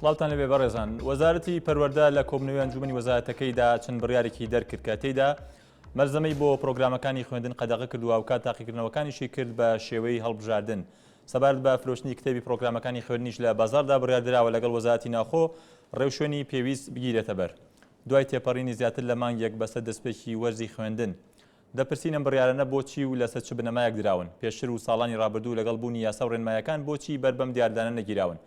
سڵاتان لەبێ بەڕێزان وەزارەتی پەروەردە لە کۆبنەوەی ئەنجومەنی وەزارەتەکەیدا چەند بڕیارێکی دەرکرد کە تێیدا مەرزەمەی بۆ پرۆگرامەکانی خوێندن قەدەغە کردووە و کات تاقیکردنەوەکانیشی کرد بە شێوەی هەڵبژاردن سەبارەت بە فرۆشتنی کتێبی پرۆگرامەکانی خوێندنیش لە بازاردا بڕیاردراوە لەگەڵ وەزارەتی ناوخۆ ڕێوشوێنی پێویست بگیرێتە بەر دوای تێپەڕینی زیاتر لە مانگێک بەسەر دەستپێکی وەرزی خوێندن دەپرسینە بڕیارانە بۆچی و لەسەر چ بنەمایەک دراون پێشتر و ساڵانی ڕابردوو لەگەڵ بوونی یاسا و ڕێنمایەکان بۆچی بەربەم دیاردانە نەگیراون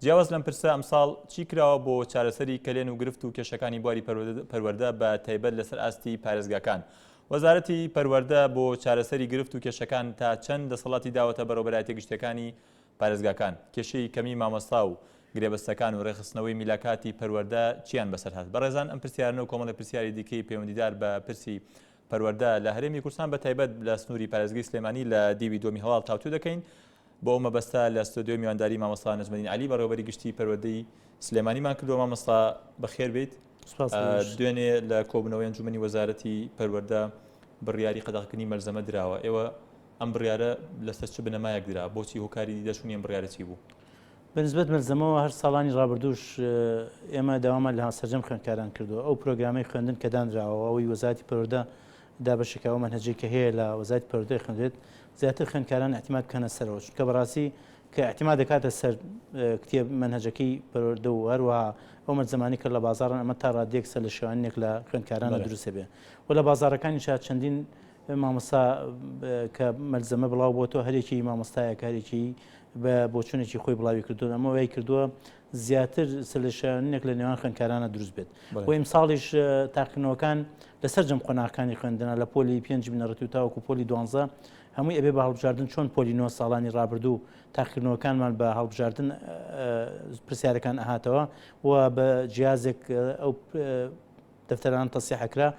جیاواز لەم پرسە ئەمساڵ چی کراوە بۆ چارەسەری کەلێن و گرفت و کێشەکانی بواری پەروەردە بە تایبەت لەسەر ئاستی پارێزگاکان وەزارەتی پەروەردە بۆ چارەسەری گرفت و کێشەکان تا چەند دەسەڵاتی داوەتە بەڕێوەبەرایەتی گشتەکانی پارێزگاکان کێشەی کەمی مامۆستا و گرێبەستەکان و ڕێخستنەوەی میلاکاتی پەروەردە چیان بەسەر هات بەڕێزان ئەم پرسیارانە و کۆمەڵی پرسیاری دیکەی پەیوەندیدار بە پرسی پەروەردە لە هەرێمی کوردستان بە تایبەت لە سنووری پارێزگای سلێمانی لە دیوی دۆمی هەواڵ تاوتو دەکەین بۆ ئەو مەبەستە لە ستۆدیۆ میوانداری مامۆستا نەجمەدین عەلی بەڕێوەبەری گشتی پەروەردەی سلێمانیمان کردووە مامۆستا بەخێر بێت دوێنێ لە کۆبنەوەی ئەنجومەنی وەزارەتی پەروەردە بڕیاری قەدەغەکردنی مەرزەمە دراوە ئێوە ئەم بڕیارە لەسەر چ بنەمایەک درا بۆچی هۆکاری دەچوونی ئەم بڕیارە چی بوو بەنسبەت مەرزەمەوە هەر ساڵانی ڕابردووش ئێمە داوامان لە سەرجەم خوێندکاران کردووە ئەو پرۆگرامەی خوێندن کە دانراوە ئەوەی وەزارەتی پەروەردە دابەشێکەوە مەنهەجێک کە هەیە لە وەزارەتی پەروەردەی خوێندرێت زیاتر خوێندکاران احتیماد بکەنە سەرەوە چونکە بەڕاستی کە احتیماد دەکاتە سەر کتێب مەنهەجەکەی پەروەردە و هەروەها ئەو مەرزەمانی کە لە بازاڕن ئەمە تا ڕادێک سەر لە شێوانێک لە خوێندکارانە دروستە بێ و لە بازاڕەکانیشا چەندین مامۆستا کە مەرزەمە بڵاو بۆ تۆ هەرێکی مامۆستایەکە هەرێکی بە بۆچوونێکی خۆی بڵاوی کردووە ئەمە وای کردووە زیاتر سلشانێک لە نێوان خوێندکارانە دروست بێت و ئیمساڵیش تاقیکردنەوەکان لەسەر جەم قۆناغەکانی خوێندنە لە پۆلی 5 بنەڕەتی و تاوەکو پۆلی 12 هەمووی ئەبێ بە هەڵبژاردن چۆن پۆلی 9 ساڵانی ڕابردوو تاقیکردنەوەکانمان بە هەڵبژاردن پرسیارەکان ئەهاتەوە و بە جیازێک ئەو دەفتەران تەسیحەکرا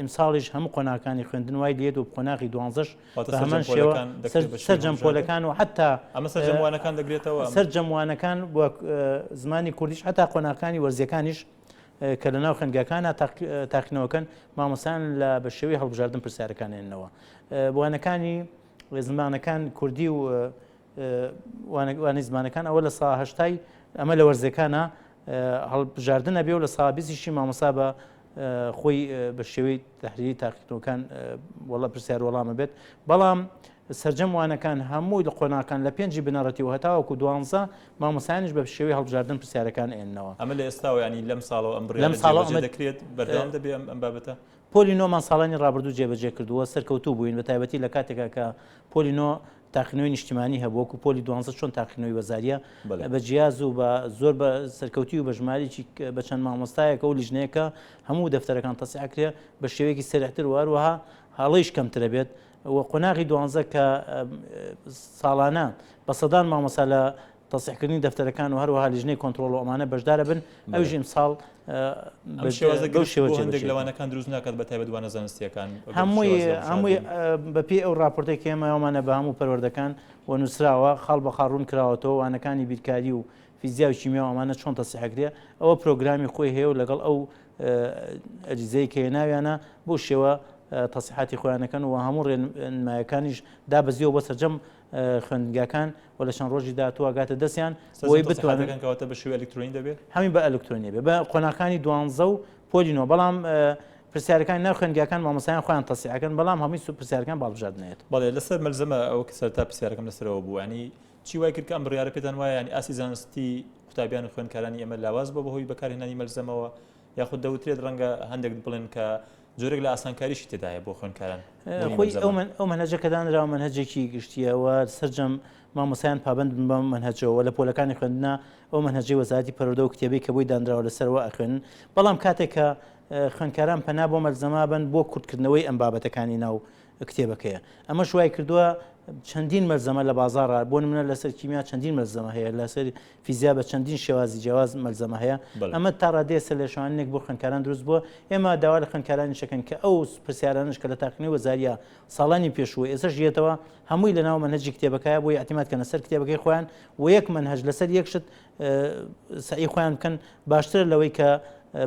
ئیمساڵیش هەموو قۆناغەکانی خوێندن وای لێت و قۆناغی 12 بە هەمان شێوە سەرجەم پۆلەکان و حتا ئەمە سەرجەموانەکان دەگرێتەوە سەرجەموانەکان بۆ زمانی کوردیش حتا قۆناغەکانی وەرزیەکانیش کە لە ناو خوێندگاکانە تاقیکردنەوەکەن مامۆستایان لە بە شێوەی هەڵبژاردن پرسیارەکانێنەوە وانەکانی زمانەکان کوردی و وانەی زمانەکان ئەوە لە ساڵ هەشتای ئەمە لە وەرزەکانە هەڵبژاردن ئەبێ و لە ساڵ 20 مامۆستا بە خۆی بە شێوەی تەحریری تاقیکردنەوەکان وەڵا پرسیار وەڵامە بێت بەڵام سەرجەموانەکان هەمووی لە قۆناغەکان لە 5 بنەڕەتی و هەتاوەکو 12 مامۆستایانیش بە شێوەی هەڵبژاردن پرسیارەکان ئێننەوە ئەمە لە ئێستاوە ینی لەم ساڵەوە ئەم بڕیارە دەکرێت بەردەوام دەبێت ئەم بابەتە پۆلی نۆمان ساڵانی ڕابردوو جێبەجێ کردووە سەرکەوتوو بووین بە تایبەتی لە کاتێکا کە پۆلی نۆ تاقیکردنەوەی نیشتیمانی هەبووەکو پۆلی 12 چۆن تاقیکردنەوەی وەزاریە بە جیاز و بە زۆر بە سەرکەوتی و بە ژمارێکی بە چەند مامۆستایەکە و لیژنەیەکە هەموو دەفتەرەکان تەسیحکرێ بە شێوەیەکی سەرەحتر وهروەها هەڵەیش کەمترە بێت و قۆناغی 12 کە ساڵانە بە سەدان مامۆستا لە تەسیحکردنی دەفتەرەکان و هەروەها لیژنەی کۆنتڕۆڵ و ئەمانە بەشدارە بن ئەوژ ئیمساڵ هەندێک لەوانەکان دروست ناکات بە تایبەت وانە زانستیەکان هەمووی بەپێی ئەو راپۆرتێک کە ئێمەوانە بە هەموو پەروەردەکان و نووسراوە خاڵ بە خاڕوون کراوەتەوە وانەکانی بیرکاری و فیزیا و کیمیا و ئەمانە چۆن تەسیحکرێ ئەوە پرۆگرامی خۆی هەیە و لەگەڵ ئەو ئەجزەی کە هێناویانە بۆ شێوە تەسیحاتی خۆیانەکەن و هەموو ڕێنمایەکانیش دابەزیەوە بە سەرجەم خوێندنگاکان و لە چەند ڕۆژی داهاتووە گاتە دەستیان بۆی بتوانن کەواتە بە شێوەی ئەلکترۆنی دەبێت هەمین بە ئەلکترۆنی بێ بە قۆناغەکانی 12 و پۆلینەوە بەڵام پرسیارەکان ناو خوێندگاکان مامۆستایان خۆیان تەسیحەکەن بەڵام هەمووی پرسیارەکان باڵبژاردنێت بەڵێ لەسەر مەرزەمە ئەو سەرتا پرسیارەکەم لەسەرەوە بوو ینی چی وای کرد کە ئەم بڕیارە پێتان وایە ینی ئاسی زانستی قوتابیان و خوێندکارانی ئێمە لاواز بۆ بەهۆی بەکارهێنانی مەرزەمەوە یاخود دەوترێت ڕەنگە هەندێک بڵێن کە جۆرێک لە ئاسانکاریشی تێدایە بۆ خوێندکاران خۆی ئەو مەنهەجە کە دانراوە مەنهەجێکی گشتیەوە سەرجەم مامۆستایان پابند بن بە مەنهەجەوە لە پۆلەکانی خوێندنە ئەو مەنهەجەی وەزارەتی پەروەردە و کتێبەی کە بۆی دانراوە لەسەرەوە ئەخوێنن بەڵام کاتێک کە خوێندکاران پەنا بۆ مەرزەما بن بۆ کورتکردنەوەی ئەم بابەتەکانی ناو کتێبەکەیە ئەمە شوای کردووە چەندین مەرزەمە لە بازاڕ بۆ نمونە لەسەر کیمیا چەندین مەرزەمە هەیە لەسەر فیزیا بە چەندین شێوازی جیاواز مەرزەمە هەیە ئەمە تا ڕادێ سەر لە شوانێک بۆ خوێندکاران دروست بووە ئێمە داوا لە خوێندکارانی شەکەن کە ئەو پرسیارانش کە لە تاقیکردنەوەی وەزاریە ساڵانی پێشووە ئێستا ژێتەوە هەمووی لە ناو مەنهەجی کتێبەکەیە بۆی ئەعتیمادکەنە سەر کتێبەکەی خۆیان و یەک مەنهەج لەسەر یەکشت سعی خۆیان بکەن باشتر لەوەی کە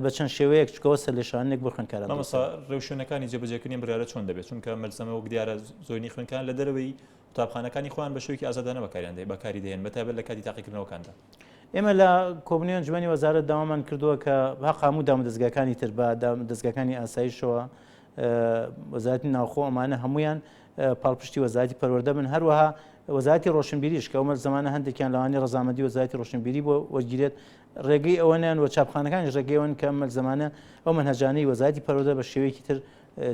بە چەند شێوەیەک چکەوە سەر لە شوانێک بۆ خوێندکاران ڕێوشێنەکانی جێبەجێکردنی بڕیارە چۆن دەبێت چونکە مەرزەمە وەک دیارە زۆرینی خوێندکاران لە دەرەوەی قوتابخانەکانی خۆیان بە شێوەیەکی ئازادانە بەکاریان دێ بەکاری دێن بەتایبەت لە کاتی تاقیکردنەوەکاندا ئێمە لە کۆبنی ئەنجومەنی وەزارەت داوامان کردووە کە هەق هەموو دامەدەستگاکانی تر بە دەستگاکانی ئاسایشەوە وەزارەتی ناوخۆ ئەمانە هەمویان پاڵپشتی وەزارەتی پەروەردە بن هەروەها وەزارەتی ڕۆشنبیریش کە ئەومە زمانە هەندێکیان لەوانی ڕەزامەندی وەزارەتی ڕۆشنبیری بۆ وەرگیرێت ڕێگەی ئەوەیان وە چاپخانەکانی ڕێگەی ئەوەن کە ئەمە زمانە ئەو منهەجانەی وەزارەتی پەروەردە بە شێوەیەکی تر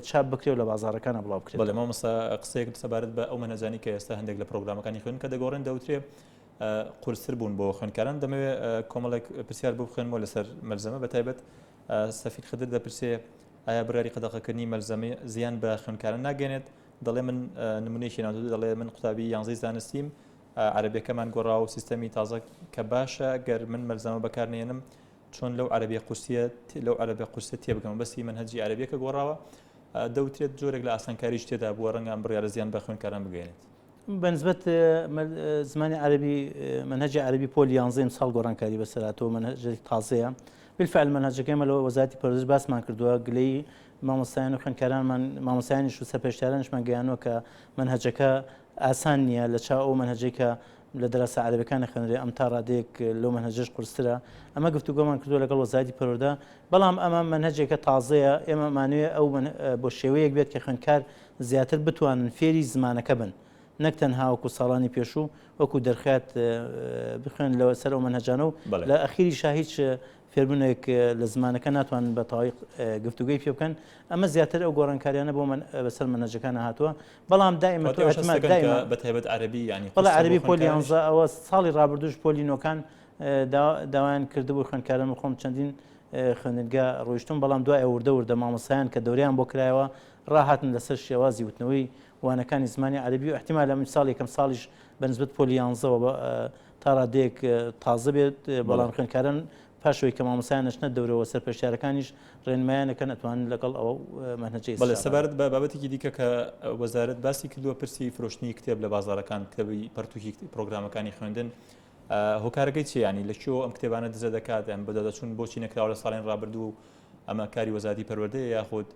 چاپ بکرێت و لە بازارەکانە بڵاو بکرێت. بەڵێ مامۆستا قسەیەک سەبارەت بە ئەو منهەجانی کە ئێستا هەندێک لە پرۆگرامەکانی خوێن کە دەگۆڕێن دەوترێت قورستر بوون بۆ خوێنکاران دەمەوێت کۆمەڵێک پرسیار بۆ بخوێنمەوە لەسەر مەلزەمە بەتایبەت سەفیر خدر دەپرسێ ئایا بڕیاری قەدەغەکردنی مەلزەمی زیان بە خوێنکاران ناگەێنێت دەڵێ من نمونەیەکی ناودوو دەڵێ من قوتابی 11 زانستیم عەرەبیەکەمان گۆڕاوە و سیستەمی تازە کە باشە گەر من مەلزەمە بەکارنێنم چۆن لەو عەرەبیە قورسە تێبگەم بەسی منهەجی عەرەبیەکە گۆڕاوە دەوترێت جۆرێک لە ئاسانکاریش تێدا بووە ڕەنگە ئەم بڕیارە زیان بە خوێنکاران بگەێنێت. بەنسبەت زمانی عەربی منهەجی عەربی پۆلی 11 ساڵ گۆڕانکاری بەسەرهاتەوە منهەجێکی تازەیە بالفعل منهەجەکەمە لەوە وەزارەتی پەروەردە باسمان کردووە گلەی مامۆستایان و خوێنکارانمان مامۆستایانیش و سەرپێشدارانشمان گەیانەوە کە منهەجەکە ئاسان نییە لە چاو ئەو منهەجەی کە لە دەراسە عەرەبیەکانە خوێنرێ ئەم تا ڕادەیەک لەو منهەجەش قورسترە ئەمە گفتوگۆمان کردووە لەگەڵ وەزارەتی پەروەردە بەڵام ئەمە منهەجێکە تازەیە ئێمە مانوێت ئەو بۆ شێوەیەک بێت کە خوێنکار زیاتر بتوانن فێری زمانەکە بن نەک تەنها وەکو ساڵانی پێشوو وەکو دەرخات بخوێن لەوە سەر ئەو منهەجانە و لە ئەخیریشا هیچ فێربوونێک لە زمانەکە ناتوانن بە تەواوی گفتوگوی پێ بکەن ئەمە زیاتر ئەو گۆڕانکاریانە بۆ بەسەر منهەجەکانە هاتووە بەڵام دائیمە بەتایبەت عەرەبی ینی بەڵام عەرەبی پۆلی 11 ئەوە ساڵی ڕابردووش پۆلی نۆکان داوایان کردبوو خوێنکاران و خۆم چەندین خوێندنگا ڕۆیشتم بەڵام دوای ئەوردە مامۆستایان کە دەوریان بۆ کرایەوە ڕاهاتن لەسەر شێوازی وتنەوەی وانەکانی زمانی عەرەبی و احتیمال لە من ساڵ یەکەم ساڵیش بەنسبەت پۆلی 11 تا ڕادەیەک تازە بێت بەڵام خوێنکاران پاشەوەی کە مامۆستایان نەچنە دەورەوە سەرپێشدارەکانیش ڕێنمایانەکە نەتوانن لەگەڵ ئەوە منهەجەی بەڵێ سەبارەت بە بابەتێکی دیکە کە وەزارەت باسی کردووە پرسی فرۆشتنی کتێب لە بازارەکان کتێبی پەرتووکی پرۆگرامەکانی خوێندن هۆکارەکەی چی ینی لەکوێوە ئەم کتێبانە دزە دەکات ئەم بەدەچوون بۆچی نەکراوە لە ساڵین ڕابردوو ئەمە کاری وەزارەتی پەروەردەیە یاخود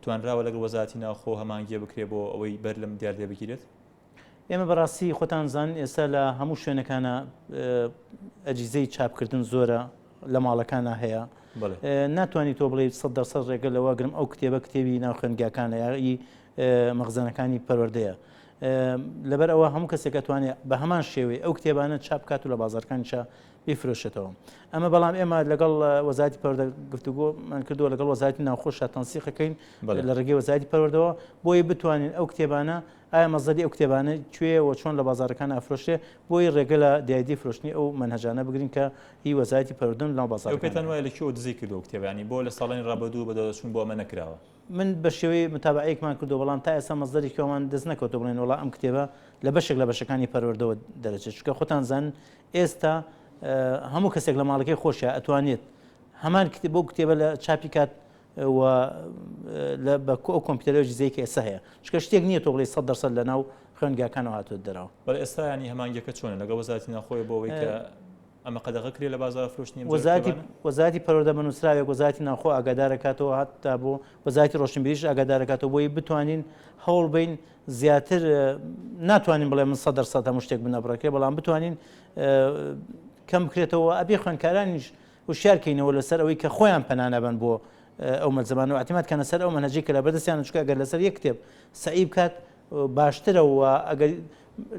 توانراوە لەگەڵ وەزارەتی ناوخۆ هەمانگیە بکرێ بۆ ئەوەی بەر لەم دیاردێ بگیرێت. ئێمە بەڕاستی خۆتان زان ئێستا لە هەموو شوێنەکانە ئەجیزەی چاپکردن زۆرە لە ماڵەکانە هەیە ناتوانانی تۆ بڵێ 100% ڕێگە لەوە گرم ئەو کتێبە کتێبی ناوخێنگاکانە یاغی مەخزنەکانی پەروەردەیە لەبەر ئەوە هەموو کەسێک دەتوانێت بە هەمان شێوەی ئەو کتێبانە چاپ کات و لە بازارەکانیشا بیفرۆشێتەوە ئەمە بەڵام ئێمە لەگەڵ وەزارەتی پەروەردە گفتوگۆمان کردووە لەگەڵ وەزارەتی ناوخۆشە تەنسیقەکەین لە ڕێگەی وەزارەتی پەروەردەوە بۆی بتوانین ئەو کتێبانە ئایا مەزەری ئەو کتێبانە کوێوە چۆن لە بازارەکان ئەفرۆشێ بۆی ڕێگە لە دیایدی فرۆشتنی ئەو منهەجانە بگرین کە هی وەزارەتی پەروەردە لەناو بازار پێتان وایە لەکوێوە دزی کردو کتێبانی بۆ لە ساڵانی ڕابردوو بەدەچوون بۆ ئەمە نەکراوە من بە شێوەی متابعەیەکمان کردو بەڵام تا ئێستا مەزەری کەوان دەست نەکەوتە بڵێن وڵا ئەم کتێبە لە بەشێک لە بەشەکانی پەروەردەوە دەرەچێت چکە خۆتان زانن ئێستا هەموو کەسێک لە ماڵەکەی خۆشە ئەتوانێت هەمان بۆ کتێبە لە چاپی کات بە کۆمپیوتەرەوە جزەیەکی ئێستا هەیە چکە شتێک نییە تۆ بڵێ 100% لە ناو خوێنگاکانەوە هاتووە دەراوە بەڵێ ئێستا ینی هەمانگیەکە چۆنە لەگەڵ وەزارەتی ناوخۆی بۆ ئەوەی کە ئەمە قەدەغە کرێ لە بازار فرۆشتنی وەزارەتی پەروەردە بنووسراوێک وەزارەتی ناوخۆ ئاگادارەکاتەوە هەتا بۆ وەزارەتی ڕۆشنبیریش ئاگادارەکاتەوە بۆی بتوانین هەوڵ بین زیاتر ناتوانین بڵێ من 100% هەموو شتێک بنەبڕەکرێ بەڵام بتوانین کەم بکرێتەوە ئەبێ خوێنکارانیش وشارکەینەوە لەسەر ئەوەی کە خۆیان پەنانەبن بۆ ئەو مەلزەمانە و اعتیماد کەنە سەر ئەو منهەجەی کە لە بەردەستیان چکە ئەگەر لەسەر یەک کتێب سعی بکات باشترە و ئەگەر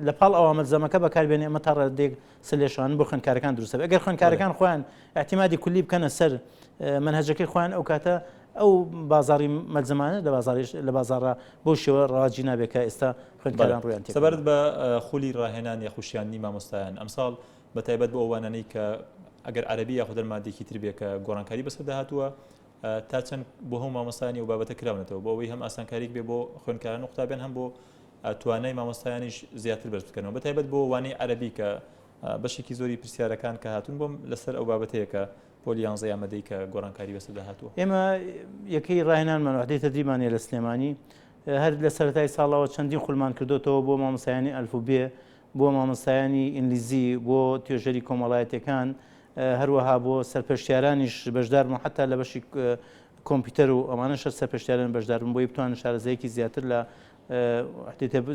لە پاڵ ئەوە مەلزەمەکە بەکاربێنێ ئەمە تا ڕادێک سلێشان بۆ خوێنکارەکان دروستە ئەگەر خوێنکارەکان خۆیان اعتیمادی کولی بکەنە سەر منهەجەکەی خۆیان ئەو کاتە ئەو بازاری مەلزەمانە لە بازارە بۆ شێوە ڕاجی نابێت کە ئێستا خوێنکاران ڕویان تێ سەبارەت بە خولی ڕاهێنان یا خوشیانی مامۆستایان ئەمساڵ بەتایبەت بۆ ئەوانانەی کە ئەگەر عەرەبی یاخود دەرمادێکی تر بێ کە گۆڕانکاری بەسەر داهاتووە تا چەند بۆ هەموو مامۆستایانی و بابەتە کراونەتەوە بۆ ئەوەی هەم ئاسانکاریک بێ بۆ خوێنکاران و قوتابیان هەم بۆ توانای مامۆستایانیش زیاتر بەرز بکەنەوە بەتایبەت بۆ وانەی عەرەبی کە بەشێکی زۆری پرسیارەکان کە هاتوون بۆم لەسەر ئەو بابەتەیە کە پۆلی 11 ئامادەی کە گۆڕانکاری بەسەر داهاتووە ئێمە یەکەی ڕاهێنانمان وحدەی تەدریبانیە لە سلێمانی هەر لە سەرەتای ساڵەوە چەندین خوڵمان کردوتەوە بۆ مامۆستایانی ئەلفوبێ بۆ مامۆستایانی ئینگلیزی بۆ توێژەری کۆمەڵایەتەکان هەروەها بۆ سەرپێشتیارانیش بەشداربوون حتا لە بەشی کۆمپیوتەر و ئەمانەش سەرپێشتیاران بەشداربوون بۆی بتوانن شارەزایەکی زیاتر لە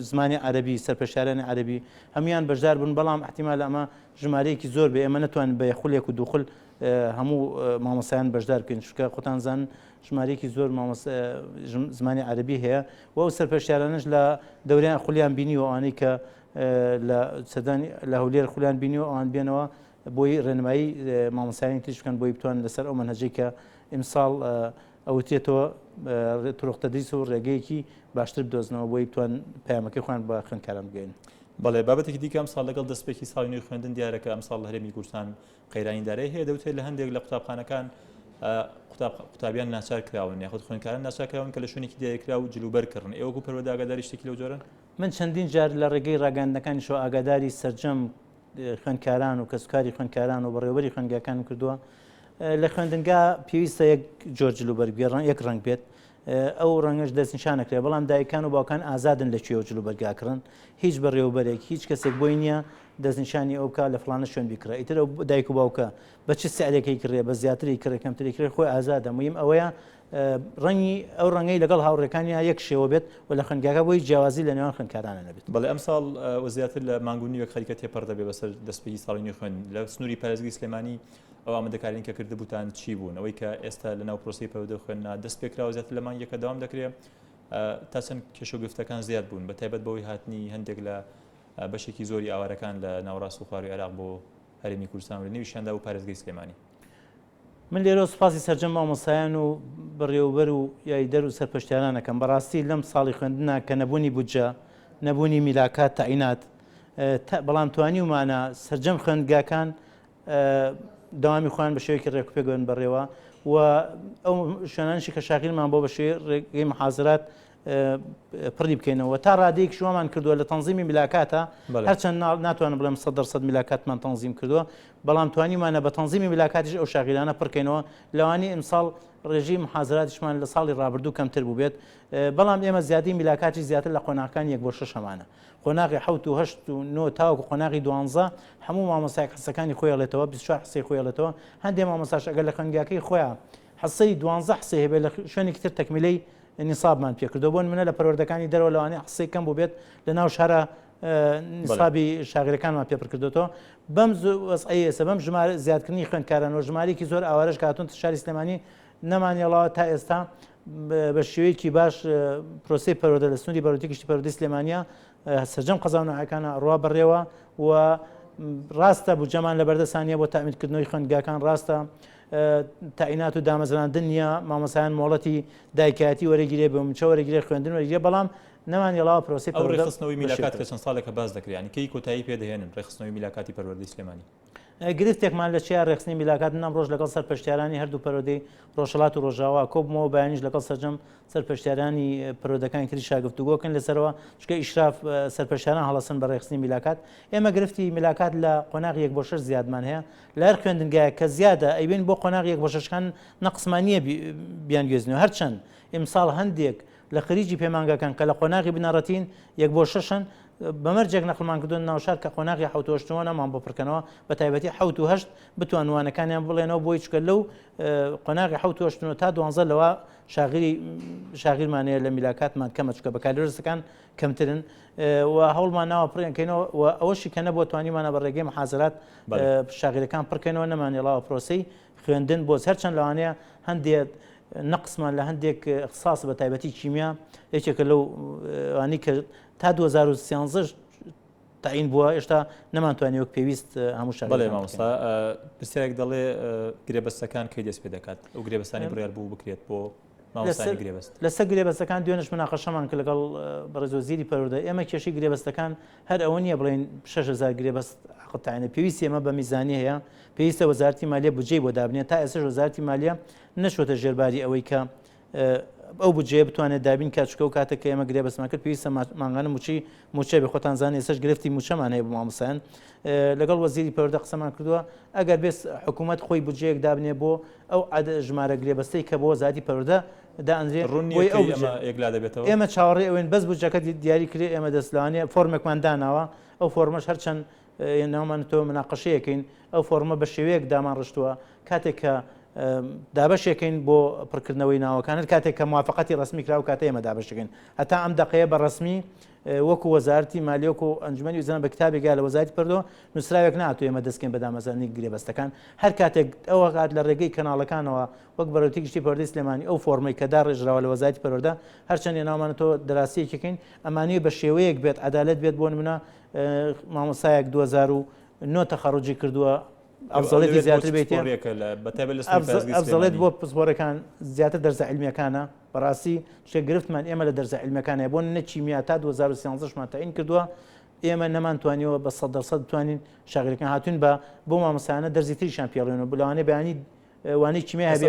زمانی عەربی سەرپەرشتیارانی عەربی هەمویان بەشدار بوون بەڵام احتیمال ئەمە ژمارەیەکی زۆر بێ ئێمە نەتوانین بە یەخولێک و دووخل هەموو مامۆسایان بەشدار بکەین چونکە خۆتان زانن ژمارەیەکی زۆر زمانی عەربی هەیە و ئەو سەرپەرشتیارانش لە دەورەیان خولیان بینیوە ئەوانەی کە لە هەولێر خولیان بینیوە ئەوان بێنەوە بۆی ڕێنمایی مامۆسایانی تریش بکەن بۆی بتوان لەسەر ئەو مەنهەجەی کە ئیمساڵ ئەوتێتەوە تۆڕق تەدریس و ڕێگەیەکی باشتر بدۆزنەوە بۆی بتوان پەیامەکەی خۆیان بە خوێندکاران بگەین. بەڵێ بابەتێکی دیکە ئەمساڵ لەگەڵ دەستپێکی ساڵی نوێی خوێندن دیارەکە ئەمساڵ لە هەرێمی کوردستان قەیرانیدارەی هەیە دەوتێت لە هەندێک لە قوتابخانەکان قوتابیان ناچار کراون یاخود خوێندکاران ناچارکراون کە لە شوێنێکی دیارکرا و جلوبەرکردن ئێوەکو پەروەردە ئاگاداری شتێکی لەو جۆرە؟ من چەندین جار لە ڕێگەی ڕاگەاندنەکانی شۆ ئاگاداری سەرجەم خوێندکاران و کەسوکاری خوێندکاران و بەڕێوەبەری خوێندگاکانم کردووە لە خوێندنگا پێویستە یەک جۆر جلوبەرگێڕان یەک ڕنگ بێت ئەو ڕەنگەش دەستنیشانەکرێت بەڵام دایکان و باوکان ئازادن لەکوێوە جلوبەرگاکردن هیچ بەڕێوەبەرێک هیچ کەسێک بۆی نییە دەستنیشانی ئەو بکە لە فڵانە شوێن بیکڕێ ئیتر دایک و باوکە بە چ سعرێکی کڕێ بە زیاتری کڕێ کەمتری کرێ خۆی ئازادە مهم ئەوەیە ڕەنگی ئەو ڕەنگەی لەگەڵ هاوڕێکانیان یەک شێوە بێت و لە خوێندگاکە بۆی جیاوازی لە نێوان خوێندکارانە نەبێت. بەڵێ ئەمساڵ وەزیاتر لە مانگونی وەک خەریکە تێپەڕ دەبێ بەسەر دەستپێکی ساڵی نوێی خوێن لە سنووری پارێزگای سلێمانی ئەو ئامادەکارین کە کردبووتان چی بوون ئەوەی کە ئێستا لە ناو پرۆسی پەروەردە خوێندنا دەست پێکراوە زیاتر لە مانگێکە دەوام دەکرێت تا چەند کێشە و گفتەکان زیاد بوون بە تایبەت بەوەی هاتنی هەندێک لە بەشێکی زۆری ئاوارەکان لە ناوەڕاست و خواری عێراق بۆ هەرێمی کوردستان لە نێویشیاندا و پارێزگای سلێمانی. من لێرە سوپاسی سەرجەم مامۆسایان و بەڕێوەبەر و یاریدەر و سەرپەرشتیارانەکەم بەڕاستی لەم ساڵی خوێندنە کە نەبوونی بودجە نەبوونی میلاکات تەعینات بەڵام توانی ومانە سەرجەم خوێندگاکان داوامی خۆیان بە شێوەیەکی ڕێکوپێک بن بەڕێوە و ئەو شوێنانشی کە شاغیلمان بۆ بە شێوەیە ڕێگەی محازرات پڕی بکەینەوە تا ڕادەیەک شومان کردووە لە تەنزیمی میلاکاتە هەرچەند ناتوانم بڵێم 100% میلاکاتمان تەنزیم کردووە بەڵام توانیمانە بە تەنزیمی میلاکاتیش ئەو شاغیلانە پڕکەینەوە لەوانی ئیمساڵ ڕێژی محازراتیشمان لە ساڵی ڕابردوو کەمتر بوو بێت بەڵام ئێمە زیادی میلاکاتی زیاتر لە قۆناغەکان 1/6 هەمانە قۆناغی 7 و 8 و 9 تاوەکو قۆناغی 12 هەموو مامۆستای حسەکانی خۆی لێتەوە 24 حسەی خۆی لێتەوە هەندێک مامۆستاش ئەگەر لە خوێندگاکەی خۆیان حسەی 12 حسەی هەبێت لە شوێنێکی تر تەکمیلەی نیسابمان پێکردو بۆن منە لە پەروەردەکانی دەرەوە لەوانەیە حسەی کەم بوو بێت لە ناو شارە نیسابی شاغیلەکانمان پێپڕکردوەوە بەم وەسعەیە ئێستا بەم ژمارە زیادکردنی خوێندکارانەوە ژمارەیەکی زۆر ئاوارەش کاتون شاری سلێمانی نەمانیێڵەوە تا ئێستا بە شێوەیەکی باش پرۆسی پەروەردە لە سنووری بەڕێوەبەری گشتی پەروەردەی سلێمانیە سەرجەم قەزاونەوەیەکانە ڕوا بەڕێوە و ڕاستە بودجەمان لە بەردەستانیە بۆ تامیدکردنەوەی خوێندگاکان ڕاستە تاعینات و دامەزراندن نییە مامۆسایان مۆڵەتی دایکایەتی وەرەگیرێ بە مچە وەرەگیرێ خوێندن وەرەگیرێ بەڵام نەمانیێڵەوە پرۆسی ئەو ڕێخستنەوەی میلاکات کە چەند ساڵێکە باز دەکرێت یعنی کەی کۆتایی پێدەهێنن ڕێخستنەوەی میلاکاتی پەروەردەی سلێمانی گرفتێکمان لە چیا ڕێخستنی میلاکات نام ڕۆژ لەگەڵ سەرپەرشتیارانی هەردوو پەروەردەی ڕۆژهەڵات و ڕۆژاوا کۆبمەوە بەیانیش لەگەڵ سەرجەم سەرپەرشتیارانی پەروەردەکانی تری شاگفتوگۆکن لەسەرەوە چکە ئیشراف سەرپەرشتیاران هەڵەسن بە ڕێخستنی میلاکات ئێمە گرفتی میلاکات لە قۆناغی 1/6 زیادمان هەیە لە هەر خوێندنگایە کە زیادە ئەیبین بۆ قۆناغی 1/6 نەقسمانیە بیانگوێزنەوە هەرچەند ئیمساڵ هەندێک لە خەریجی پەیمانگاکان کە لە قۆناغی بنەڕەتین 1/6 بەمەرجێک نەقلمان کردوون ناوشار کە قۆناغی 7/8 نەمان بۆ پڕکەنەوە بە تایبەتی 7 و 8 بتوانوانەکانیان بڵێنەوە بۆی چکە لەو قۆناغی 7/8 تا 12 لەوە شاغیلمانەیە لە میلاکاتمان کەمە چکە بە کالۆرسەکان کەمترن و هەوڵمان ناوە پڕیانکەینەوە و ئەوەشی کە نەبووە توانیمانە بە ڕێگەی محازرات شاغیلەکان پڕکەینەوە نەمانێڵاوە پرۆسەی خوێندن بۆ هەرچەند لەوانەیە هەندێک نەقسمان لە هەندێک اختصاص بە تایبەتی کیمیا یەکێکە لەو وانی کە تا 2013 تعین بووە ئێشتا نەمانتوانانی وەک پێویست هەموو شار. بەڵێ مامۆستا پرسیارێک دەڵێ گرێبەستەکان کەی دەست پێ دەکات ئەو گرێبەستانی بڕیار بوو بکرێت بۆ مامۆستانی گرێبەست لەسەر گرێبەستەکان دوێنش مناقەشەمان کە لەگەڵ بەڕێزۆزیری پەروەردە ئێمە کێشەی گرێبەستەکان هەر ئەوە نییە بڵێن 6000 گرێبەست قەتعینە پێویستی ئێمە بە میزانی هەیە پێویستە وەزارەتی مالیە بودجەی بۆ دابنێت تا ئێستا وەزارەتی مالیە نەشوەتە ژێرباری ئەوەی کە ئەو بودجەیە بتوانێت دابین کاتچکە و کاتێک کە ئێمە گرێبەستمان کرد پێویستە مانگانە موچە بێ خۆتان زانێ ئێستاش گرفتی موچەمان هەیە بۆ مامۆستایان لەگەڵ وەزیری پەروەردە قسەمان کردووە ئەگەر بێت حکوومەت خۆی بودجەیەک دابنێ بۆ ئەو ژمارە گرێبەستەی کە بۆ وەزارەتی پەروەردە دائەنرێ ڕوونی ئەو یەکلا دەبێتەوە ئێمە چاوەڕێ ئەوێن بەس بودجەکە دیاری کرێ ئێمە دەستلوانێ فۆرمێکمان داناوە ئەو فۆرمەش هەرچەند ناومان تۆ مناقەشەیەکەین ئەو فۆرمە بە شێوەیەک دامان ڕشتووە کاتێک کە دابەشێکین بۆ پڕکردنەوەی ناوەکان کاتێک کە موافقەتی ڕسمی کرا و کاتە ئێمە دابشەکەین هەتا ئەم دقەیە بە ڕسمی وەکو وەزارەتی مالیۆک و ئەنجومەنی وزارە بە کتابێکا لە وەزارەتی پردۆ نووسراوێک ناتوە ئێمە دەستکەین بە دامەزرانی گرێبەستەکان هەر کاتێک ئەوە کات لە ڕێگەی کەناڵەکانەوە وەک بەڕێوەتی گشتی پەروەردەی سلێمانی ئەو فۆرمەی کە داڕێژراوە لە وەزارەتی پەروەردە هەرچەندێ ناومانەوە دەراسیەکەین ئەمانەیە بە شێوەیەک بێت عەدالەت بێت بۆ نمونە مامۆستایەک 2009 تەخەڕوجی کردووە ئەفزەڵێتی زیاتر بێتێ ئەفزەڵێت بۆ پسپۆرەکان زیاتر دەرزە عیلمیەکانە بەڕاستی شتێک گرفتمان ئێمە لە دەرزە عیلمیەکانە بۆ نەچیمیا تا 2013مان تەعین کردووە ئێمە نەمانتوانیەوە بە 100% بتوانین شاگردەکان هاتوون بە بۆ مامۆستایانە دەرزی تریشان پێڵێنەوە بلەوانەیە بەیانی وانەی کیمیا هەبێ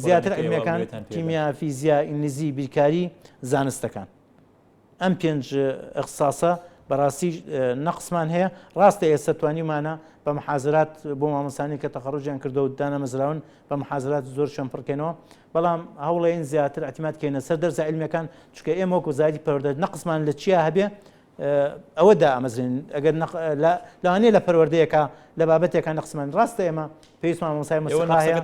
زیاتر عیلمیەکان کیمیا فیزیا ئینگلیزی بیرکاری زانستەکان ئەم پێنج ئەخساسە بەڕاستی نەقسمان هەیە ڕاستە ئێستا توانیمانە بە محازرات بۆ مامۆستانی کە تەخەڕوجیان کردو و دانەمەزراون بە محازرات زۆر شەم پڕکەنەوە بەڵام هەوڵێن زیاتر ئەتیماتکەینە سەر دەرزە عیلمیەکان چونکە ئێمە وەکو وەزارەتی پەروەردە نەقسمان لە چیا هەبێ ئەوەدا ئەمەزرێن ئەگەر لەوانەیە لە پەروەردەیەکە لە بابەتێکە نەقسمان ڕاستە ئێمە پێویستمان مامۆستای مۆسیقا هەیە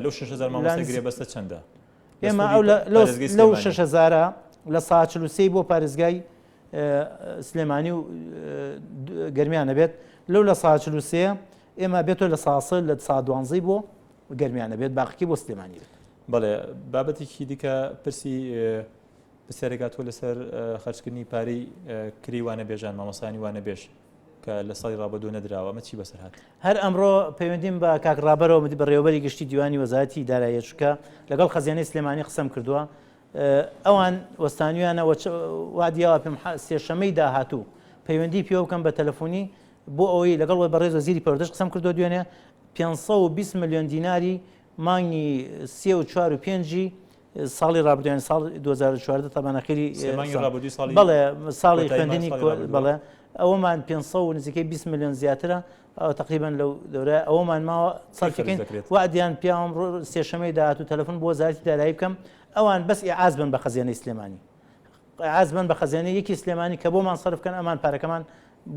لەو 6000 مامۆستای گرێبەستە چەندە ئێمە لەو 6000 لە ساعت 43 بۆ پارێزگای سلێمانی و گەرمیانە بێت لەو لە ساعت 43 ئێمە بێتۆ لە ساسە لە ساعت 12 بۆ گەرمیانە بێت باقی بۆ سلێمانی بێت بەڵێ بابەتێکی دیکە پرسی پرسیارێکاتوە لەسەر خەرجکردنی پارەی کریوانە بێژان مامۆستانی وانە بێژ کە لە ساڵی ڕابردوو نەدراوە ئەمە چی بەسەر هات هەر ئەمڕۆ پەیوەندیم بە کاک ڕابەرەوە بە ڕێوەبەری گشتی دیوانی وەزارەتی داراییە چونکە لەگەڵ خەزیانەی سلێمانی قسەم کردووە ئەوان وەستانیانە وادیاوە پێم سێشەمەی داهاتوو پەیوەندی پێوە بکەم بە تەلەفۆنی بۆ ئەوەی لەگەڵ بەڕێز وەزیری پەروەردەش قسەم کردو دوێنێ 520 ملیۆن دیناری مانگی 3 و 5 ساڵی ڕابردویان ساڵ 2014 تەمانەخیری بەڵێ ساڵی خوێندنی بەڵێ ئەوەمان 500 و نزیکەی 20 ملیۆن زیاترە تقریبان لەو دەورە ئەوەمان ماوە سەرفەکەین وعدیان پیاوەم سێشەمەی داهاتوو تەلەفۆن بۆ وەزارەتی دارایی بکەم ئەوان بەس ئیعاز بن بە خەزیانەی سلێمانی ئیعاز بن بە خەزیانەی یەکی سلێمانی کە بۆمان سەرف بکەن ئەمان پارەکەمان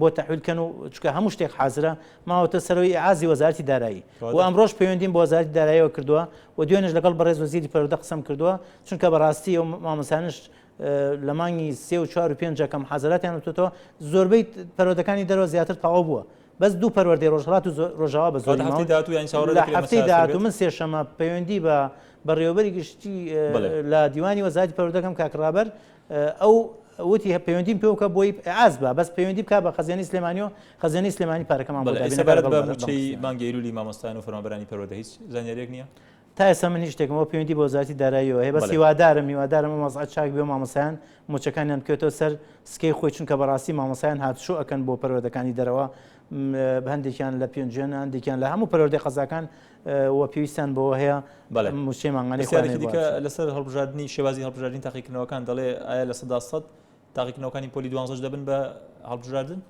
بۆ تەحویلکەن و چونکە هەموو شتێک حازرە ماوەتە سەرەوەی ئیعازی وەزارەتی دارایی و ئەمڕۆژ پەیوەندیم بۆ وەزارەتی داراییەوە کردووە و دوێنێش لەگەڵ بەڕێز وەزیری پەروەردە قسەم کردووە چونکە بەڕاستی ئەو مامۆستانش لە مانگی 3 و 4 و 5 کەم حازراتیان وتۆتەوە زۆربەی پەروەردەکانی دەرەوە زیاتر تەواو بووە بەس دوو پەروەردەی ڕۆژهەڵات و ڕۆژاوا بە زۆری لە هەفتەی داهاتوو من سێشەمە پەیوەندی بە بەڕێوەبەری گشتی لە دیوانی وەزارەتی پەروەردەکەم کاک ڕابەر ئەو وتی پەیوەندیم پێ بکە بۆی ئاز بە بەس پەیوەندی بکە بە خەزیانی سلێمانی و خەزیانی سلێمانی پارەکەمان بۆ دابێنێت بانگی ئەیلولی مامۆستایان و فەرمانبەرانی پەروەردە هیچ زانیاریەک نییە تا ئێستا من هیچ شتێکمەوە پەیوەندی بۆ وەزارەتی داراییەوە هەیە بەس هیوادارم مەزعەت چاک بێ و مامۆستایان موچەکانیان بکەوێتەوە سەر سکەی خۆی چونکە بەڕاستی مامۆستایان هاتوشۆ ئەکەن بۆ پەروەردەکانی دەرەوە هەندێکیان لە پێنجێن هەندێکیان لە هەموو پەروەردەی قەزاکان وە پێویستیان بەوە هەیە موچەی مانگانەی دیکە لەسەر هەڵبژاردننی شێوازی هەڵبژاردننی تاقیکردنەوەکان دەڵێ ئایا لە 100% تاقیکردنەوەکانی پۆلی 12 دەبن بە هەڵبژاردن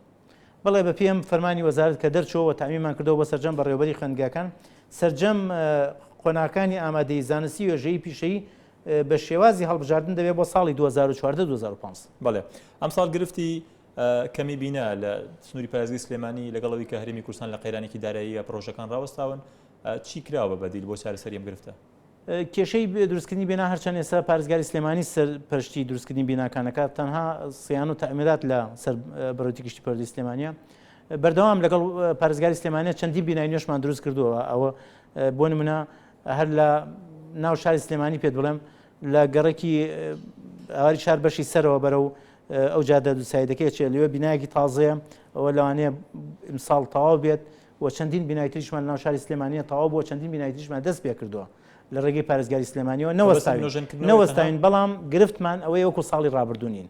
بەڵێ بە پێم فەرمانی وەزارەت کە دەرچەوە تامیمان کردەوە بە سەرجەم بە ڕێوەبەری خوێندنگەکان سەرجەم قۆناکانی ئامادەی زانستی وێژەی پیشەیی بە شێوازی هەڵبژاردن دەبێت بۆ ساڵی 2014-2015 بەڵێ ئەم ساڵ گرفتی کەمی بینە لە سنووری پارێزگای سلێمانی لەگەڵەوەی کە هەرێمی کوردستان لە قەیرانێکی دارایی پرۆژەکان ڕاوەستاون چی کراوە بەدیل بۆ چارەسەری ئەم گرفتە کێشەی دروستکردنی بنا هەرچەند ئێستا پارێزگاری سلێمانی سەر پەرشتی دروستکردنی بیناکانەکە تەنها سیان و تەعمیرات لە سەر بەڕێوەتی گشتی پەروەردەی سلێمانیە بەردەوام لەگەڵ پارێزگاری سلێمانیە چەندی بینایی نوێشمان دروست کردووە ئەوە بۆ نمونە هەر لە ناو شاری سلێمانی پێت بڵێم لە گەڕێکی ئاواری شار بەشی سەرەوە بەرە و ئەو جادە دووسایدەکەی چێ لەوێ بینایەکی تازەیە ئەوە لەوانەیە ئیمساڵ تەواو بێت و چەندین بینایتریشمان لە ناو شاری سلێمانیە تەواو بۆ چەندین بینایتریشمان دەست پێ کردووە لە ڕێگەی پارێزگاری سلێمانیەوە نەوەستاین بەڵام گرفتمان ئەوەی وەکو ساڵی ڕابردوونین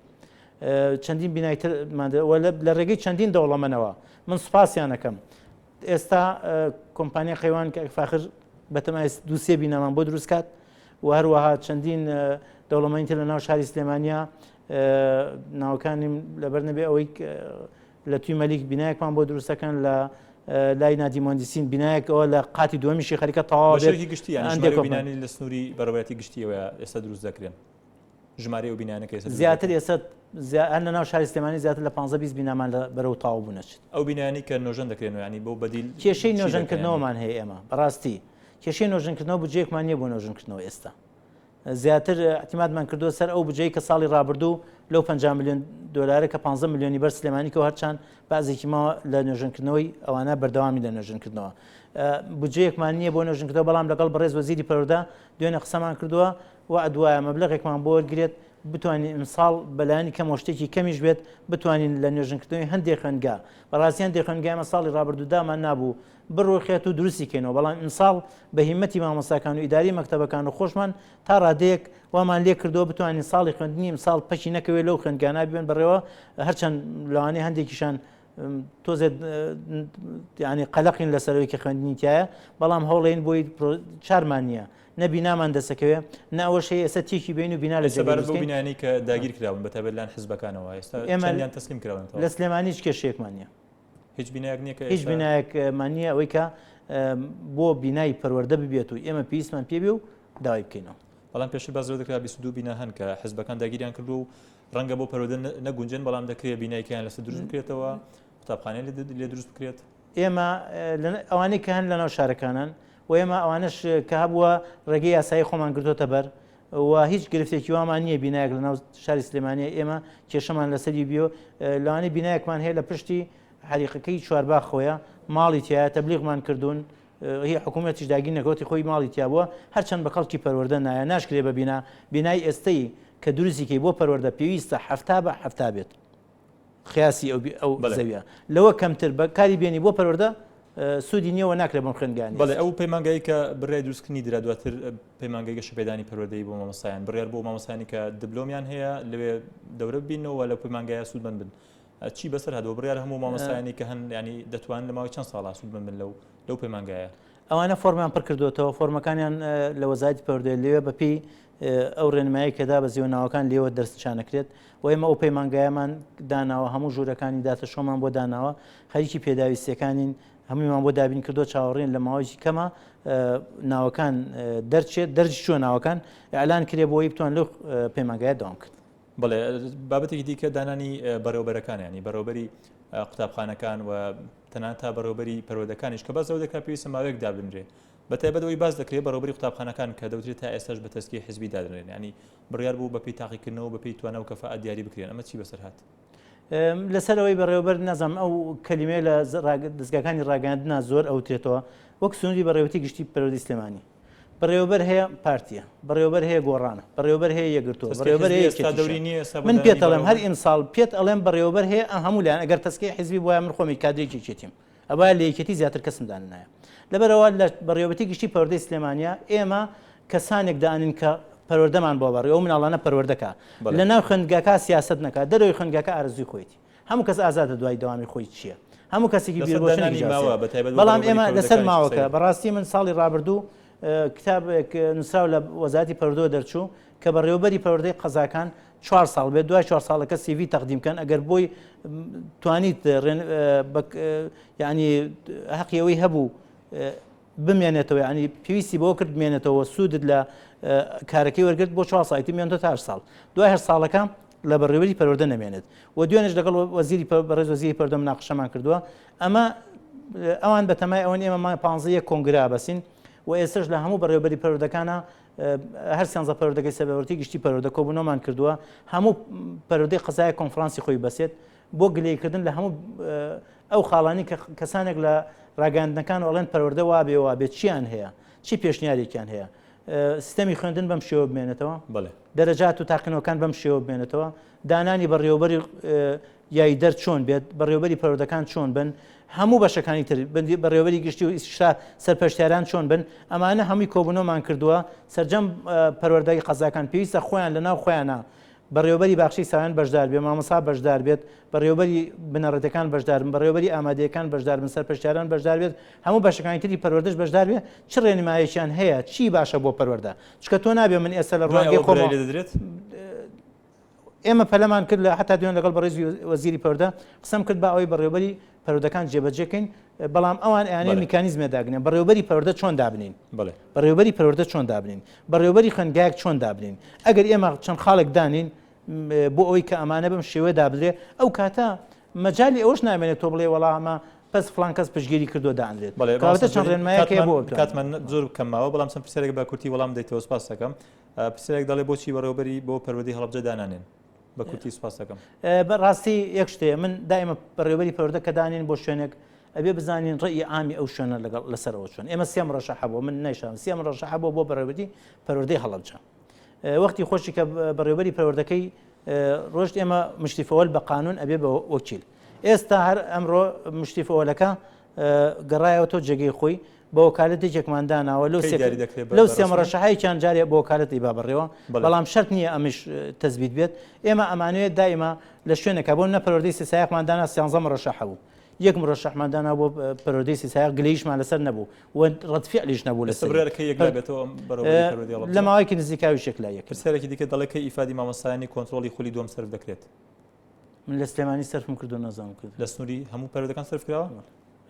چەندین بینایترمان لە ڕێگەی چەندین دەوڵەمەنەوە من سوپاسیان ئەەکەم ئێستا کۆمپانیا خەیوان کە فاخر بەتەمای دووسێ بینەمان بۆ دروستکات و هەروەها چەندین دەوڵەمەندتر لە ناو شاری سلێمانیا ناوەکانیم لەبەر نەبێ ئەوەی لە توی مەلیک بینایەکمان بۆ دروستەکەن لە لای نادی مهندسین بینایەک ئەوە لە قاتی دووەمیشی خەریکە تەواو بێت بینانی لە سنووری بەڕێوەتی گشتیەوە ئێستا دروست دەکرێن ژمارە و بینانەکە زیاتر ئێستا هەر لە ناو شاری سلێمانی زیاتر لە 15-20 بینامان بەرەو تاو بوونەچێت ئەو بینانی کە نۆژەن دەکرێنەوە ینی بۆ بەدیل کێشەی نۆژەنکردنەوەمان هەیە ئێمە بەڕاستی کێشەی نۆژنکردنەوە بجێکمان نییە بۆ نۆژنکردنەوە ئێستا زیاتر احتیمادمان کردووە سەر ئەو بجەی کە ساڵی ڕابردوو لەو 50 میلیۆن دلار کە 15 میلیۆنی بەر سلێمانیکەوە هەرچەند بازێکی ماوە لە نوێژنکردنەوەی ئەوانە بەردەوامی لە نوێژنکردنەوە بجەیەکمان نییە بۆ نوێژنکردنەوە بەڵام لەگەڵ بەڕێز وەزیری پەروەردە دوێنێ قسەمان کردووە و دوایە مەبلەغێکمان بۆ وەرگرێت بتوانین ئیمساڵ بەلایانی کەم شتێکی کەمیش بێت بتوانین لە نوێژنکردنەوەی هەندێک خوێنگا بەڕاستیان دێخوێنگای مەساڵی ڕابردوودامان نابوو بڕۆخێت و دروستی کەینەوە بەڵام ئیمساڵ بە هیمەتی مامۆستاکان و ئیداری مەکتەبەکان و خۆشمان تا ڕادەیەک وامان لێ کردەوە بتوانین ساڵی خوێندنی ئیمساڵ پەچی نەکەوێت لەو خوێندگانە بێن بڕێوە هەرچەند لەوانەیە هەندێکیشان تۆزێت ینی قەلەقین لەسەرەوەی کە خوێندنی تایە بەڵام هەوڵێن بۆی چارمان نییە نەبینامان دەسەکەوێ ناوەشەیە ئێستا تێکی بین و بینا لە بینانی کە داگیر کراون بەتابەت لاەن حزبەکانەوە ئێستا ئێمەیان تەسلیم کراون لە سلێمانی هیچ کێشەیەکمان نییە هیچ بینایەک نییە هیچ بینایەکمان نییە ئەوەی کە بۆ بینایی پەروەردە ببێت و ئێمە پێویستمان پێ بێ و داوای بکەینەوە بەڵام پێشی بازەوە دەکرا 22 بینا هەن کە حزبەکان داگیریان کردو و ڕەنگە بۆ پەروەردە نەگونجن بەڵام دەکرێت بینایەکیان لەسەر دروست بکرێتەوە قوتابخانەی لێ دروست بکرێت ئێمە ئەوانەی کە هەن لەناو شارەکانن و ئێمە ئەوانش کە هەبووە ڕێگەی یاسایی خۆمان گرتوتە بەر و هیچ گرفتێکی وامان نییە بینایەک لەناو شاری سلێمانیە ئێمە کێشەمان لەسەری بیۆ لەوانەی بینایەکمان هەیە لە پشتی حریقەکەی چوارباغ خۆیە ماڵی تایە تەبلیغمان کردوون هی حکوومەتیش داگیر نەکەوتی خۆی ماڵی تیا بووە هەرچەند بە خەڵکی پەروەردە نایە ناشکرێ بە بینای ئێستەی کە دروستیکەی بۆ پەروەردە پێویستە هەفتا بە هەفتا بێت خیاسی ئەو زەویە لەوە کەمتر بە کاری بێنی بۆ پەروەردە سوودی نییەوە ناکرێت بۆم خوێندگانی بەڵێ ئەو پەیمانگایی کە بڕای دروستکردنی درا دواتر پەیمانگای گەشەپێدانی پەروەردەی بۆ مامۆستایان بڕیار بۆ مامۆستانی کە دیبلۆمیان هەیە لەوێ دەورە ببینەوە لە پەیمانگایە سوودمەند بن چی بەسەر هاتەوە بڕیار هەموو مامۆستایانی کە هەن ینی دەتوان لە ماوەی چەند ساڵا سوودمەند بن لەو پەیمانگایە ئەوانە فۆرمیان پڕ کردوێتەوە فۆرمەکانیان لە وەزارەتی پەروەردەی لێوێ بەپی ئەو ڕێنمایی کەدا بە زیێوەناوەکان لێوە دەرسچانەکرێت و ئێمە ئەو پەیمانگایەمان داناوە هەموو ژوورەکانی داتە شۆمان بۆ داناوە خەریکی پێداویستیەکانین هەموویمان بۆ دابین کردو چاوەڕێن لە ماوەیەکی کەمە ناوەکان دەرچێت دەرجی چووە ناوەکان ئەعلان کرێ بۆی بتوان لەو پەیمانگایە داوام کرد بڵێ بابەتێکی دیکە دانانی بەڕێوەبەرەکان ینی بەڕێوەبەری قوتابخانەکان و تەنانەت تا بەڕێوەبەری پەروەردەکانیش کە بەزەوە دەکات پێویستە ماوەیەک دابنرێ بەتایبەتەوەی باز دەکرێت بەڕێوەبەری قوتابخانەکان کە دەوترێت تا ئێستاش بە تەسکی حزبی دادرێن ینی بڕیار بوو بەپی تاقیکردنەوە بەپی توانە و کەفاءەت دیاری بکرێن ئەمە چی بەسەر هات لەسەرەوەی بەڕێوەبەر نازانم ئەو کەلیمەیە لە دەستگاکانی ڕاگەاندنا زۆر ئەوترێتەوە وەک سنووری بەڕێوەتی گشتی پەروەردەی سلێمانی بەڕێوەبەر هەیە پارتیە بەڕێوەبەر هەیە گۆڕانە بەڕێوەبەر هەیە یەکگرتووە بەڕێوەبەر هەیە من پێت ئەڵێم هەر ئیمساڵ پێت ئەڵێم بەڕێوەبەر هەیە هەموو لایەن ئەگەر تەسکەی حیزبی بۆیە من خۆمی کادرێکی چێتیم ئەوە لە یەکێتی زیاتر کەسمدان نایە لەبەرەوە لە بەڕێوەبەتی گشتی پەروەردەی سلێمانیە ئێمە کەسانێک دانین کە پەروەردەمان بۆ بەڕێوە مناڵانە پەروەردەکە لە ناو خوێندگاکە سیاست نەکات دەرەوەی خوێندگاکە ئارزووی خۆیتی هەموو کەس ئازادە دوای دەوامی خۆی چییە هەموو کەسێکی بیرۆشنی بەڵام ئێمە لەسەر ماوەکە بەڕاستی من ساڵی ڕابردوو کتابێک نووسراو لە وەزارەتی پەروەردە دەرچوو کە بەڕێوەبەری پەروەردەی قەزاکان 4 ساڵ بێت دوای 4 ساڵەکە سیڤی تەقدیمکەن ئەگەر بۆی توانیت ینی حەقیەوەی هەبوو بمێنێتەوە ینی پێویستی بۆ کرد بمێنێتەوە سوودت لە کارەکەی وەرگرت بۆ 4 ساڵی مێنێتەوە تا 8 ساڵ دوای 8 ساڵەکە لە بەڕێوەبەری پەروەردە نەمێنێت و دوێنێش لەگەڵ وەزیری بەڕێز وەزیری پەروەردە مناقەشەمان کردووە ئەمە ئەوان بەتەمای ئەوەن ئێمە 15 کۆنگرا بەسین و ئێستش لە هەموو بەڕێوەبەری پەروەردەکانە هەر سیانزە پەروەردەکەی سەربەوەرتی گشتی پەروەردە کۆبوونەوەمان کردووە هەموو پەروەردەی قەزای کۆنفرانسی خۆی بەسێت بۆ گلەیکردن لە هەموو ئەو خاڵانی کە کەسانێک لە ڕاگەاندنەکان ئەڵێن پەروەردە وابێ بێت چیان هەیە چی پێشنیارێکیان هەیە سیستەمی خوێندن بەم شێوە بمێنێتەوە دەرەجات و تاقینەوەکان بەم شێوە بمێنێتەوە دانانی بەڕێوەبەری یای دەر چۆن بێت بەڕێوەبەری پەروەردەکان چۆن بن هەموو بەشەکانی تر بەڕێوەبەری گشتی و ئیسشا سەرپەرشتیاران چۆن بن ئەمانە هەمووی کۆبوونەوەمان کردووە سەرجەم پەروەردەی قەزاکان پێویستە خۆیان لەناو خۆیانە بەڕێوەبەری باخشی ساویان بەشدار بێت مامۆستا بەشدار بێت بەڕێوەبەری بنەڕەتەکان بەشدار بن بەڕێوەبەری ئامادەیەکان بەشدار بن سەرپەرشتیاران بەشدار بێت هەموو بەشەکانی تری پەروەردەش بەشدار بێت چ ڕێنماییەکیان هەیە چی باشە بۆ پەروەردە چکە تۆ نابێ من ئێستا لە ڕوانگەی خۆم ئێمە پەلەمان کرد لە حتا دوێن لەگەڵ بەڕێزی وەزیری پەروەردە قسەم کرد بە ئەوەی بەڕێوەبەری پەروەردەکان جێبەجێکەین بەڵام ئەوان ئەیانەیە میکانیزمێ داگنێن بەڕێوەبەری پەروەردە چۆن دابنین بەڕێوەبەری پەروەردە چۆن دابنین بەڕێوەبەری خوێندگایەک چۆن دابنین ئەگەر ئێمە چەند خاڵێک دانین بۆ ئەوەی کە ئەمانە بم شێوە دابدرێ ئەو کاتە مەجای ئەوش نامێنێت تۆ بڵێ وەڵامە پس فلان کەس پشگیری کردو دانرێت بەڵێ کاتە چەند ڕێنمایەکەی بۆ کاتمان زۆر کەماوە بەڵام چەند پرسیارێک بە کورتی وەڵام دەیتەوە سپاس دەکەم پرسیارێک دەڵێ بۆچی بەڕێوەبەری بۆ پەروەردەی هەڵەبجە دانانێن بە کورتی سپاس دەکەم بەڕاستی یەک شتێ من دائمە بەڕێوەبەری پەروەردە کە دانین بۆ شوێنێک ئەبێ بزانین ڕێی ئامی ئەو شوێنە لەگەڵ لەسەرەوە چۆن ئێمە سێ ڕەشەح بوو من نەیشان سێ ڕەشەح بوو بۆ بەڕێوەبەری پەروەردەی هەڵەبجە وەختی خۆشی کە بەڕێوەبەری پەروەردەکەی ڕۆژ ئێمە مشتیفەوەل بە قانون ئەبێ بە وەکیل ئێستا هەر ئەمڕۆ مشتیفەوەلەکە گەڕایەوە تۆ جێگەی خۆی بە وەکالەتی جێکمانداناوە لەو سێ ڕەشەحایان جارێ بۆ وەکالەتی با بڕێەوە بەڵام شەرت نییە ئەمیش تەزبیت بێت ئێمە ئەمانوێت دائما لە شوێنێکە بۆ نە پەروەردەی سیسایەکماندانا 13 ڕەشەح بوو یەک ڕەشەحماندانا بۆ پەروەردەی سیسایەک گلەیشمان لەسەر نەبوو و ڕەتفعلیش نەبوو لە ماوەیەکی نزیکاوی شکلایەک پرسیارێکی دیکە دەڵێ کە ئیفادی مامۆستایانی کۆنتڕۆڵی خولی دووەم سەرف دەکرێت من لە سلێمانی سەرفم کردو نەزانم کرد لە سنووری هەموو پەروەردەکان سەرف کراوە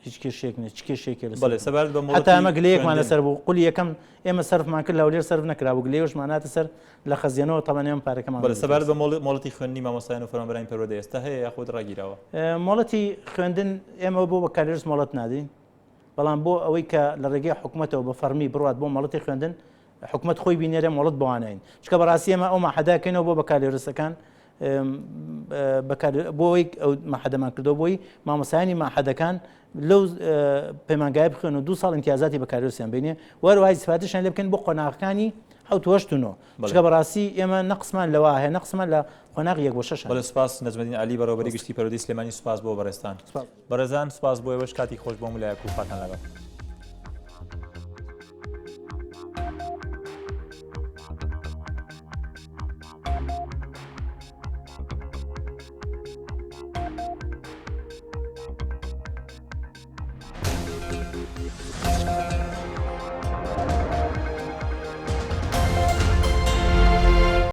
هیچ کێشێک نیە چ کێشێکی بەڵێ سەبارەت بە هەتا ئەمە گلەیەکمان لەسەر بوو قولی یەکەم ئێمە سەرفمان کرد لە هەولێر سەرف نەکرابوو گلەیەوەشماناتە سەر لە خەزیێنەوە تەمەن ئێمە پارەکەمان بەڵێ سەبارەت بە مۆڵەتی خوێندنی مامۆستایان و فەرمانبەرانی پەروەردە ئێستا هەیە یاخود ڕاگیراوە مۆڵەتی خوێندن ئێمە بۆ بە کارێرس مۆڵەت نادەین بەڵام بۆ ئەوەی کە لە ڕێگەی حکوومەتەوە بە فەرمی بڕات بۆ مۆڵەتی خوێندن حکوومەت خۆی بینێرە مۆڵەت بۆوانین چکە بەڕاستی ئێمە ئەو ماحەداکەینەوە بۆ بە کارێرسەکان بۆی ئەو ماحەدەمان کردو بۆی مامۆسایانی ماحەدەکان لەو پەیمانگای بخوێن و 2 ساڵ امتیازاتی بەکارێرسیان بینێ وەروای سفاتیشان لێ بکەن بۆ قۆناغەکانی حوتوەشتونەوە چکە بەڕاستی ئێمە نەقسمان لەوە هەیە نەقسمان لە قۆناغ 1/6 بەڵێ سپاس نەجمەدین علی بەڕێوەبەری گشتی پەروەردەی سلێمانی سپاس بۆ بەڕێستان بەڕێزان سپاس بۆ ئێوەش کاتی خۆش بۆ ملایەک و فاتان لەگەڵ